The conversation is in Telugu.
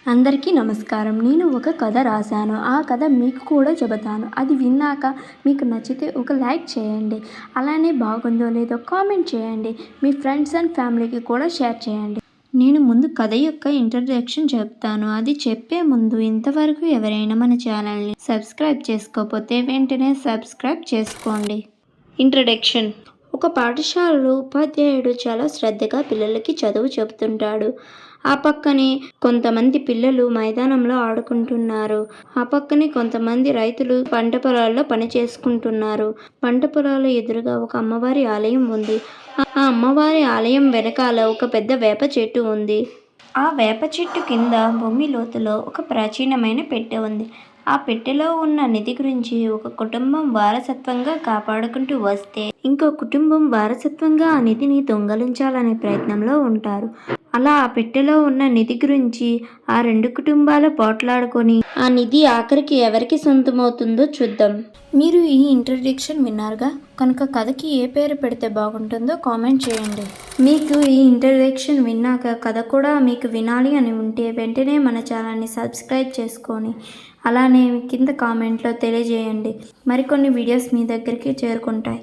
అందరికీ నమస్కారం. నేను ఒక కథ రాశాను. ఆ కథ మీకు కూడా చెబుతాను. అది విన్నాక మీకు నచ్చితే ఒక లైక్ చేయండి. అలానే బాగుందో లేదో కామెంట్ చేయండి. మీ ఫ్రెండ్స్ అండ్ ఫ్యామిలీకి కూడా షేర్ చేయండి. నేను ముందు కథ యొక్క ఇంట్రడక్షన్ చెప్తాను. అది చెప్పే ముందు ఇంతవరకు ఎవరైనా మన ఛానల్ని సబ్స్క్రైబ్ చేసుకోకపోతే వెంటనే సబ్స్క్రైబ్ చేసుకోండి. ఇంట్రడక్షన్. ఒక పాఠశాలలో ఉపాధ్యాయుడు చాలా శ్రద్ధగా పిల్లలకి చదువు చెబుతుంటాడు. ఆ పక్కనే కొంతమంది పిల్లలు మైదానంలో ఆడుకుంటున్నారు. ఆ పక్కనే కొంతమంది రైతులు పంట పొలాల్లో పని చేసుకుంటున్నారు. పంట పొలాల ఎదురుగా ఒక అమ్మవారి ఆలయం ఉంది. ఆ అమ్మవారి ఆలయం వెనకాల ఒక పెద్ద వేప చెట్టు ఉంది. ఆ వేప చెట్టు కింద భూమి లోతులో ఒక ప్రాచీనమైన పెట్టె ఉంది. ఆ పెట్టెలో ఉన్న నిధి గురించి ఒక కుటుంబం వారసత్వంగా కాపాడుకుంటూ వస్తే ఇంకో కుటుంబం వారసత్వంగా ఆ నిధిని దొంగలించాలనే ప్రయత్నంలో ఉంటారు. అలా ఆ పెట్టెలో ఉన్న నిధి గురించి ఆ రెండు కుటుంబాలు పోట్లాడుకొని ఆ నిధి ఆఖరికి ఎవరికి సొంతమవుతుందో చూద్దాం. మీరు ఈ ఇంట్రడక్షన్ విన్నారుగా, కనుక కథకి ఏ పేరు పెడితే బాగుంటుందో కామెంట్ చేయండి. మీకు ఈ ఇంట్రడక్షన్ విన్నాక కథ కూడా మీకు వినాలి అని ఉంటే వెంటనే మన ఛానల్ని సబ్స్క్రైబ్ చేసుకొని అలానే కింద కామెంట్లో తెలియజేయండి. మరికొన్ని వీడియోస్ మీ దగ్గరికి చేరుకుంటాయి.